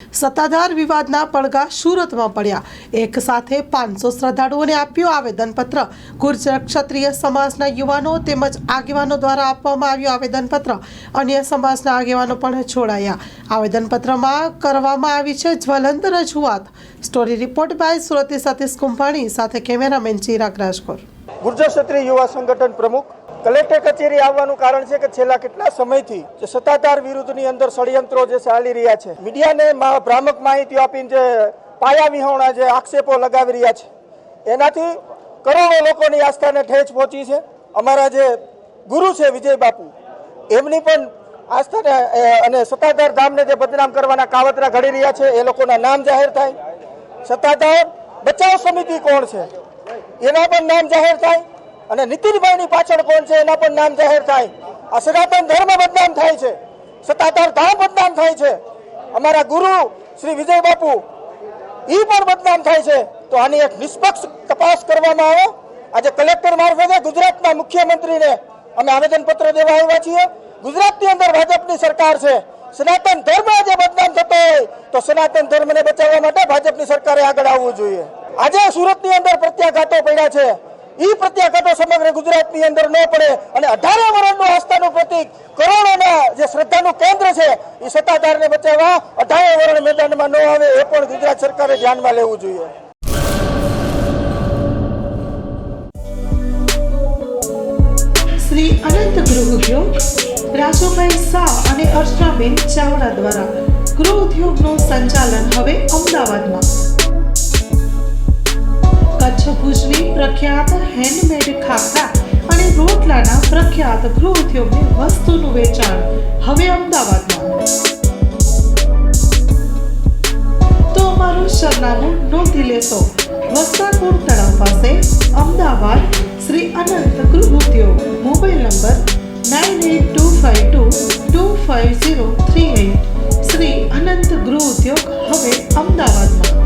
સત્તાધાર વિવાદના પડઘા સુરતમાં પડ્યા। એક સાથે 500 શ્રદ્ધાળુઓને આપ્યું આવેદનપત્ર। ગુર્જર ક્ષત્રિય સમાજના યુવાનો તેમજ આગેવાનો દ્વારા આપવામાં આવ્યું આવેદનપત્ર। અન્ય સમાજના આગેવાનો પણ જોડાયા। આવેદનપત્રમાં કરવામાં આવી છે જ્વલંત રજૂઆત। સ્ટોરી રિપોર્ટ બાય સુરતી સતીશ કુંભાણી સાથે કેમેરામેન ચિરાગ રાજકોર। ગુર્જર ક્ષત્રિય યુવા સંગઠન પ્રમુખ કલેક્ટર કચેરી આવવાનું કારણ છે કે છેલ્લા કેટલા સમયથી જે સત્તાધાર વિરુદ્ધની અંદર ષડયંત્રો જે ચાલી રહ્યા છે, મીડિયાને ભ્રામક માહિતીઓ આપીને જે પાયા વિહોણા જે આક્ષેપો લગાવી રહ્યા છે, એનાથી કરોડો લોકોની આસ્થાને ઠેસ પહોંચી છે। અમારા જે ગુરુ છે વિજય બાપુ, એમની પણ આસ્થાને અને સત્તાધાર ધામને જે બદનામ કરવાના કાવતરા ઘડી રહ્યા છે, એ લોકોના નામ જાહેર થાય। સત્તાધાર બચાવ સમિતિ કોણ છે એના પણ નામ જાહેર થાય અને નીતિનભાઈની પાછળ કોણ છે એના પણ નામ જાહેર થાય। આ સનાતન ધર્મ બદનામ થાય છે, સત્તાધાર ધામ બદનામ થાય છે, અમારા ગુરુ શ્રી વિજય બાપુ એ પણ બદનામ થાય છે। તો આની એક નિષ્પક્ષ તપાસ કરવામાં આવે। આજે કલેક્ટર મારફતે ગુજરાતના મુખ્યમંત્રીને અમે આવેદનપત્ર દેવા આવ્યા છીએ। ગુજરાતની અંદર ભાજપની સરકાર છે, સનાતન ધર્મ આજે બદનામ થતો હોય તો સનાતન ધર્મને બચાવવા માટે ભાજપની સરકારે આગળ આવવું જોઈએ। આજે સુરતની અંદર પ્રત્યાઘાતો પડ્યા છે, એ પ્રત્યાઘાતો સમગ્ર ગુજરાતની અંદર ન પડે અને 18 વર્ષનું આસ્થાનું પ્રતીક, કરોડોના જે શ્રદ્ધાનું કેન્દ્ર છે, એ સત્તાધારને બચાવવા 18 વર્ષ મેદાનમાં ન આવે એ પણ ગુજરાત સરકારે ધ્યાનમાં લેવું જોઈએ। શ્રી અનંત ગૃહ ઉદ્યોગ રાજુભાઈ શાહ અને અર્ચનાબેન ચાવડા દ્વારા ગૃહ ઉદ્યોગનું સંચાલન હવે અમદાવાદમાં। કચ્છ ભુજની પ્રખ્યાત હેન્ડમેડ ખાખરા અને રોટલાના પ્રખ્યાત ગૃહ ઉદ્યોગની વસ્તુનું વેચાણ હવે અમદાવાદમાં। તો અમારું સરનામું નોંધી લેશો। વસ્ત્રાપુર તળાવ પાસે અમદાવાદ, શ્રી અનંત ગૃહ ઉદ્યોગ। Mobile number 9825225038। શ્રી અનંત ગૃહ ઉદ્યોગ હવે અમદાવાદમાં।